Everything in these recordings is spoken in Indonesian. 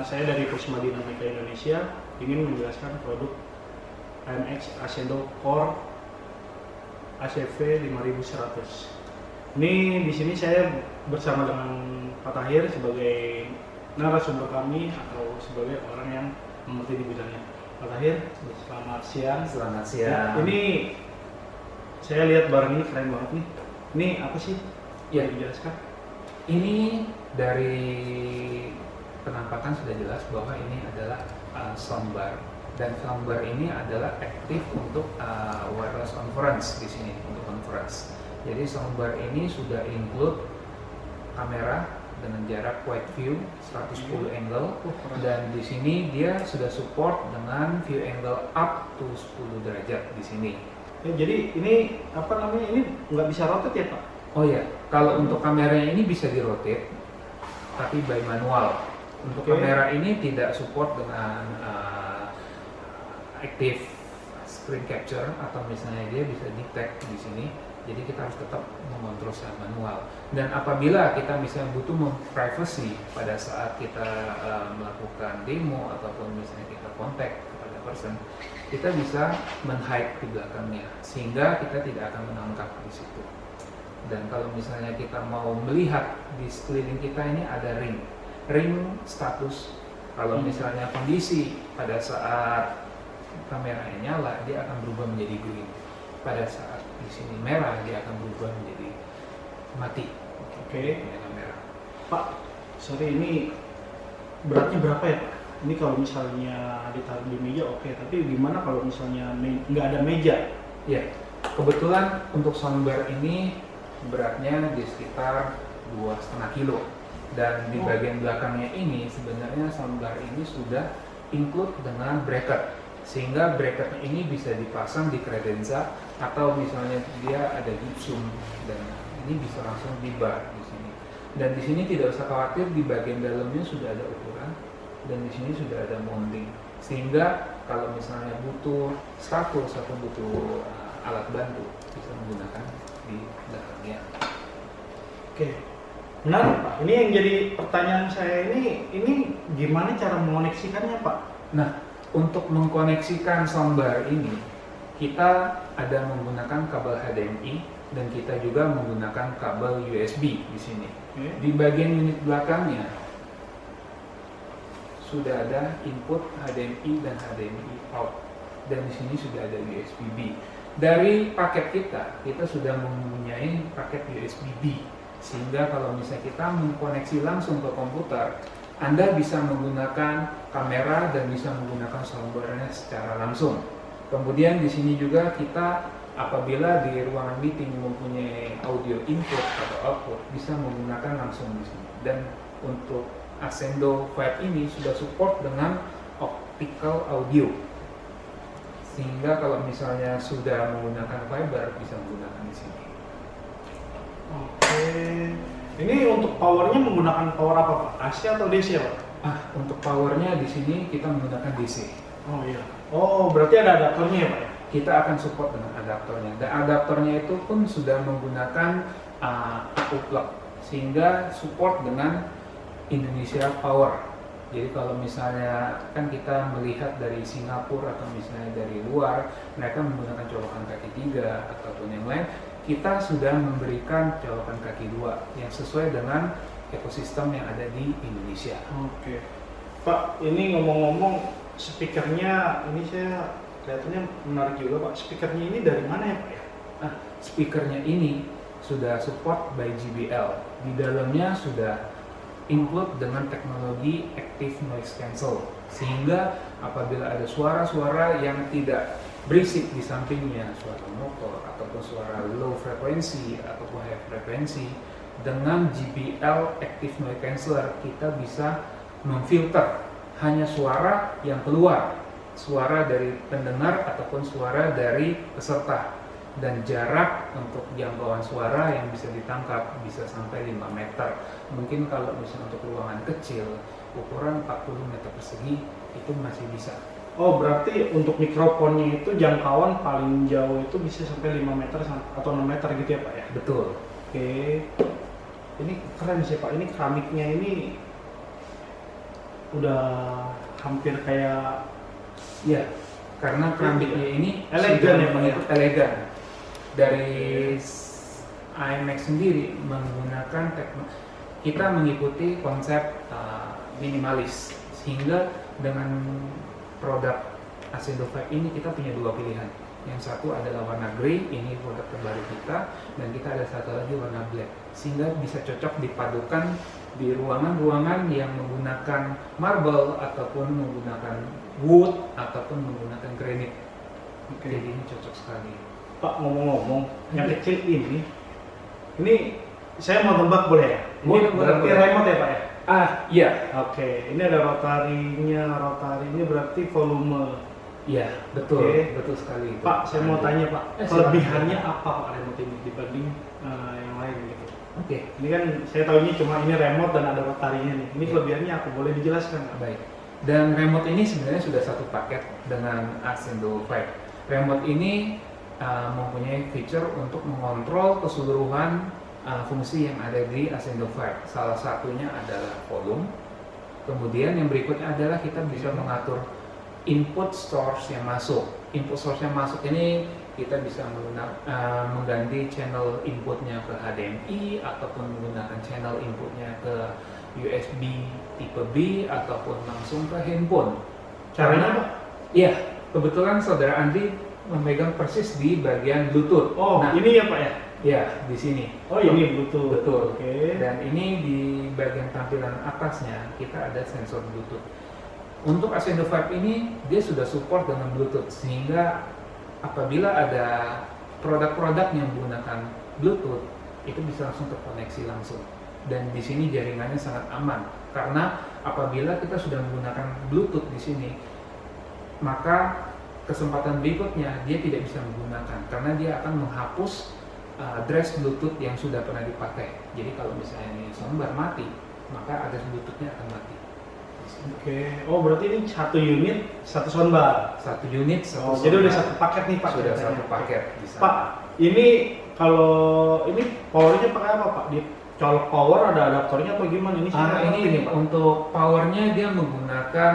Saya dari Prisma Dinamika Indonesia ingin menjelaskan produk AMX Ascendo Core ACV 5100. Ini di sini saya bersama dengan Pak Tahir sebagai narasumber kami atau sebagai orang yang mengerti di bidangnya. Pak Tahir, selamat siang. Selamat siang. Ya, ini saya lihat barang ini keren banget nih. Ini apa sih? Ya, Dijelaskan. ini dari penampakan sudah jelas bahwa ini adalah soundbar, dan soundbar ini adalah aktif untuk wireless conference di sini, untuk conference. Jadi soundbar ini sudah include kamera dengan jarak wide view 110 angle, dan di sini dia sudah support dengan view angle up to 10 derajat di sini. Ya, jadi ini apa namanya, ini nggak bisa rotate ya Pak? Oh ya, kalau untuk kameranya ini bisa di-rotate, tapi by manual. Untuk kamera ini tidak support dengan active screen capture, atau misalnya dia bisa detect di sini. Jadi kita harus tetap mengontrol secara manual. Dan apabila kita misalnya butuh privacy pada saat kita melakukan demo ataupun misalnya kita kontak kepada person, kita bisa men-hide di belakangnya sehingga kita tidak akan menangkap di situ. Dan kalau misalnya kita mau melihat di sekeliling kita ini ada ring status. Kalau misalnya kondisi pada saat kameranya nyala, dia akan berubah menjadi green. Pada saat di sini merah, dia akan berubah menjadi mati. Oke. Kamera. Pak, sorry, ini beratnya berapa ya Pak? Ini kalau misalnya ditaruh di meja oke, tapi gimana kalau misalnya nggak ada meja? Ya, kebetulan untuk soundbar ini beratnya di sekitar 2,5 kilo. Dan di bagian belakangnya ini sebenarnya soundbar ini sudah include dengan bracket, sehingga bracketnya ini bisa dipasang di kredenza atau misalnya dia ada gipsum, dan ini bisa langsung di bar di sini. Dan di sini tidak usah khawatir, di bagian dalamnya sudah ada ukuran dan di sini sudah ada mounting, sehingga kalau misalnya butuh status atau butuh alat bantu bisa menggunakan di belakangnya. Oke. Menarik Pak. Ini yang jadi pertanyaan saya, ini gimana cara mengoneksikannya Pak? Nah, untuk mengkoneksikan soundbar ini, kita ada menggunakan kabel HDMI dan kita juga menggunakan kabel USB di sini. Di bagian unit belakangnya sudah ada input HDMI dan HDMI out, dan di sini sudah ada USB-B. Dari paket kita sudah mempunyai paket USB-B, sehingga kalau misalnya kita mengkoneksi langsung ke komputer, Anda bisa menggunakan kamera dan bisa menggunakan soundbarnya secara langsung. Kemudian di sini juga kita apabila di ruangan meeting mempunyai audio input atau output, bisa menggunakan langsung di sini. Dan untuk Ascendo Vibe ini sudah support dengan optical audio, sehingga kalau misalnya sudah menggunakan fiber bisa menggunakan di sini. Oke. Ini untuk powernya menggunakan power apa Pak? AC atau DC Pak? Untuk powernya di sini kita menggunakan DC. Oh iya. Oh, berarti ada adaptornya ya Pak ya? Kita akan support dengan adaptornya, dan adaptornya itu pun sudah menggunakan aku plug, sehingga support dengan Indonesia Power. Jadi kalau misalnya kan kita melihat dari Singapura atau misalnya dari luar, mereka menggunakan colokan kaki 3 ataupun yang lain, kita sudah memberikan colokan kaki 2 yang sesuai dengan ekosistem yang ada di Indonesia. Oke. Pak, ini ngomong-ngomong, speakernya ini saya kelihatannya menarik juga Pak. Speakernya ini dari mana ya Pak ya? Speakernya ini sudah support by JBL. Di dalamnya sudah include dengan teknologi active noise cancel, sehingga apabila ada suara-suara yang tidak berisik di sampingnya, suara motor ataupun suara low frekuensi ataupun high frekuensi, dengan JBL active noise canceller kita bisa memfilter hanya suara yang keluar, suara dari pendengar ataupun suara dari peserta, dan jarak untuk jangkauan suara yang bisa ditangkap bisa sampai 5 meter. Mungkin kalau misalnya untuk ruangan kecil ukuran 40 meter persegi itu masih bisa. Oh, berarti untuk mikrofonnya itu jangkauan paling jauh itu bisa sampai 5 meter atau 6 meter gitu ya Pak ya? Betul. Oke. Ini keren sih Pak, ini keramiknya ini udah hampir kayak Iya, karena kerambitnya ini Elegan sudah ya, Pak, mengikut elegan. Dari IMAX sendiri menggunakan kita mengikuti konsep minimalis, sehingga dengan produk Ascendo 5 ini kita punya dua pilihan. Yang satu adalah warna grey, ini produk terbaru kita, dan kita ada satu lagi warna black, sehingga bisa cocok dipadukan di ruangan-ruangan yang menggunakan marble ataupun menggunakan wood ataupun menggunakan granit. Oke. Jadi ini cocok sekali. Pak, ngomong-ngomong, yang kecil ini saya mau tebak boleh ya? Ini Boleh, berarti boleh. remote ya Pak ya? Iya, Oke, ini ada rotarinya berarti volume. iya, betul, Oke. betul sekali. itu. Pak, saya mau tanya Pak, Silakan. kelebihannya apa Pak remote ini dibanding yang lain gitu? Oke, Ini kan saya tahunya cuma ini remote dan ada rotarinya nih. Ini kelebihannya apa? Boleh dijelaskan Pak? baik. Dan remote ini sebenarnya sudah satu paket dengan Ascendo 5. Remote ini mempunyai feature untuk mengontrol keseluruhan fungsi yang ada di Ascendo 5. Salah satunya adalah volume. Kemudian yang berikutnya adalah kita bisa mengatur input source yang masuk. Input source yang masuk ini kita bisa mengganti channel inputnya ke HDMI ataupun menggunakan channel inputnya ke USB tipe B ataupun langsung ke handphone. Caranya Pak? Iya, kebetulan saudara Andri memegang persis di bagian Bluetooth. Oh, Nah, ini ya Pak ya? ya di sini. Oh, ini Bluetooth. Betul. Oke. Dan ini di bagian tampilan atasnya kita ada sensor Bluetooth. Untuk Ascendo 5 ini dia sudah support dengan Bluetooth, sehingga apabila ada produk-produk yang menggunakan Bluetooth itu bisa langsung terkoneksi langsung. Dan di sini jaringannya sangat aman karena apabila kita sudah menggunakan Bluetooth di sini, maka kesempatan berikutnya dia tidak bisa menggunakan karena dia akan menghapus address Bluetooth yang sudah pernah dipakai. Jadi kalau misalnya ini soundbar mati, maka address Bluetoothnya akan mati. Oke. Oh, berarti ini satu unit, satu soundbar. Satu unit, satu Oh, jadi udah soundbar. satu paket nih Pak. Sudah ceritanya. satu paket di sana. Pak, ini kalau ini powernya pakai apa Pak? Di colok power ada adaptornya atau gimana? Ini saya nggak ngerti Ini nih, Pak. untuk powernya dia menggunakan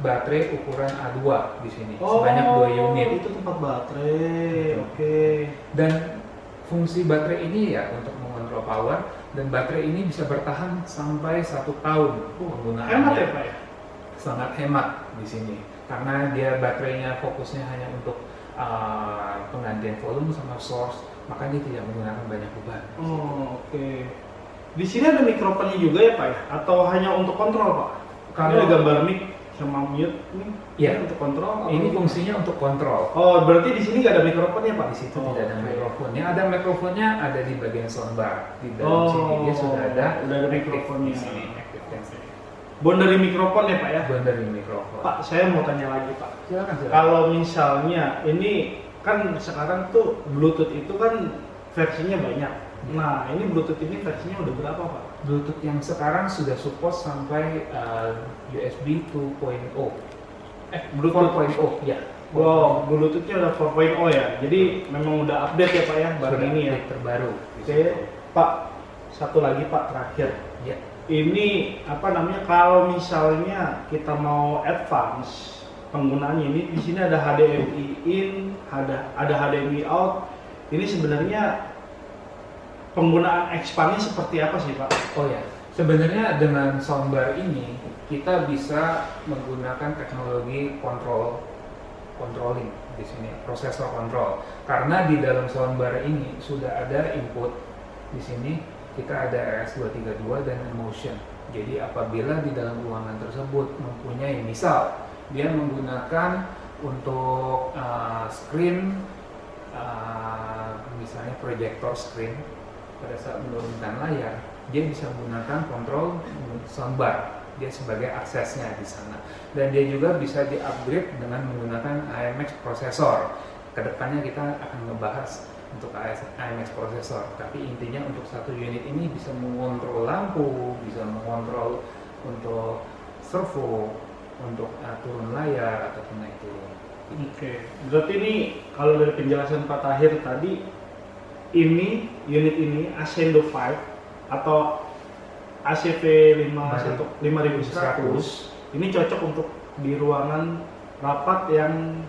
baterai ukuran A2 di sini Oh, sebanyak 2 unit. itu tempat baterai. Betul. Oke. Dan fungsi baterai ini ya untuk mengontrol power, dan baterai ini bisa bertahan sampai 1 tahun penggunaannya. Hemat ya Pak ya? Sangat hemat di sini karena dia baterainya fokusnya hanya untuk penggantian volume sama source, maka dia tidak menggunakan banyak beban. Oh, oke. Di sini ada mikrofonnya juga ya Pak ya? Atau hanya untuk kontrol Pak? Ini ada gambar mic sama mute nih. Iya. Ini untuk kontrol. Ini atau- fungsinya untuk kontrol. Oh, berarti di sini nggak ada mikrofonnya Pak? Di situ Oh, tidak ada oke. mikrofonnya. Ada mikrofonnya ada di bagian soundbar. Di dalam Oh, sini dia sudah ada udah ada active mikrofonnya. di sini, active cancel. Bon dari mikrofon ya Pak ya? Bukan dari mikrofon. Pak, saya mau tanya lagi Pak. Silakan silakan. Kalau misalnya ini kan sekarang tuh Bluetooth itu kan versinya banyak. Nah, ini Bluetooth ini versinya udah berapa Pak? Bluetooth yang sekarang sudah support sampai USB 2.0. Bluetooth 4.0 ya. Wow, Bluetoothnya udah 4.0 ya. Jadi memang udah update ya Pak ya, baru Sudah ini ya. update terbaru. Oke, Pak. Satu lagi Pak terakhir. Ya. Ini apa namanya? Kalau misalnya kita mau advance penggunaannya ini di sini ada HDMI in, ada HDMI out. Ini sebenarnya penggunaan expandnya seperti apa sih Pak? Oh ya. Sebenarnya dengan soundbar ini kita bisa menggunakan teknologi controlling di sini, prosesor kontrol. Karena di dalam soundbar ini sudah ada input di sini. Kita ada RS232 dan Emotion. Jadi apabila di dalam ruangan tersebut mempunyai, misal dia menggunakan untuk screen, misalnya proyektor screen, pada saat menurunkan layar, dia bisa menggunakan kontrol soundbar. Dia sebagai aksesnya di sana. Dan dia juga bisa di-upgrade dengan menggunakan IMX prosesor. Kedepannya kita akan ngebahas untuk IMX prosesor, tapi intinya untuk satu unit ini bisa mengontrol lampu, bisa mengontrol untuk servo, untuk turun layar ataupun naik turun. Oke, berarti ini kalau dari penjelasan Pak Tahir tadi, ini unit ini Ascendo 5 atau ACV 5100 Ini cocok untuk di ruangan rapat yang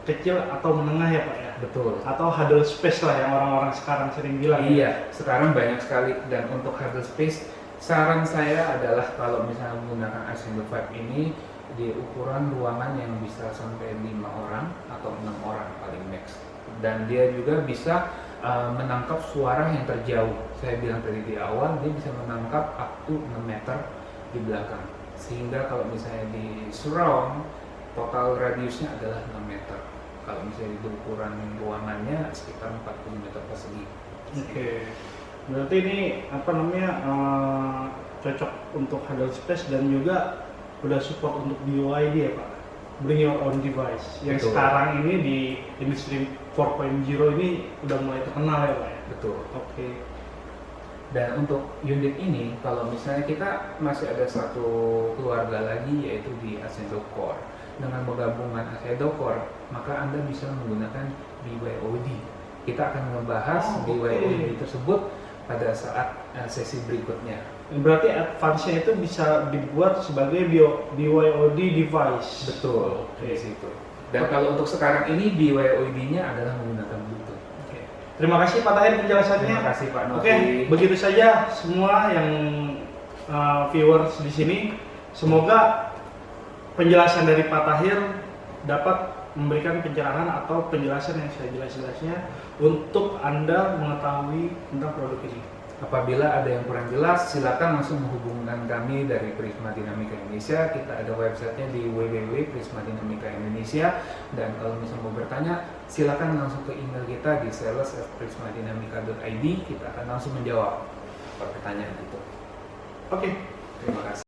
kecil atau menengah ya Pak ya? Betul. Atau huddle space lah yang orang-orang sekarang sering bilang. Iya, sekarang banyak sekali. Dan untuk huddle space, saran saya adalah kalau misalnya menggunakan Assemble 5 ini di ukuran ruangan yang bisa sampai 5 orang atau 6 orang paling max. Dan dia juga bisa menangkap suara yang terjauh. Saya bilang tadi di awal, dia bisa menangkap up to 6 meter di belakang. Sehingga kalau misalnya di surround, total radiusnya adalah 6 meter. Kalau misalnya di ukuran ruangannya sekitar 40 meter persegi. Oke. Berarti ini apa namanya cocok untuk huddle space dan juga udah support untuk BYOD ya Pak? Bring your own device. Yang Betul. sekarang ini di industri 4.0 ini udah mulai terkenal ya Pak ya? Betul. Oke. Dan untuk unit ini, kalau misalnya kita masih ada satu keluarga lagi yaitu di Accendo Core. Dengan menggabungkan Accendo Core, maka Anda bisa menggunakan BYOD. Kita akan membahas BYOD tersebut pada saat sesi berikutnya. Berarti advance-nya itu bisa dibuat sebagai BYOD device. Betul, Oke. di situ. Dan kalau untuk sekarang ini BYOD-nya adalah menggunakan Bluetooth. Oke. Terima kasih Pak Tahir penjelasannya. Terima kasih Pak Novi. Oke, begitu saja semua yang viewers di sini. Semoga penjelasan dari Pak Tahir dapat memberikan pencerahan atau penjelasan yang sejelas-jelasnya untuk Anda mengetahui tentang produk ini. Apabila ada yang kurang jelas, silakan langsung menghubungkan kami dari Prisma Dinamika Indonesia. Kita ada websitenya di www.prismadinamika Indonesia. Dan kalau misalnya mau bertanya, silakan langsung ke email kita di sales@prismadinamika.id. Kita akan langsung menjawab pertanyaan itu. Oke. Terima kasih.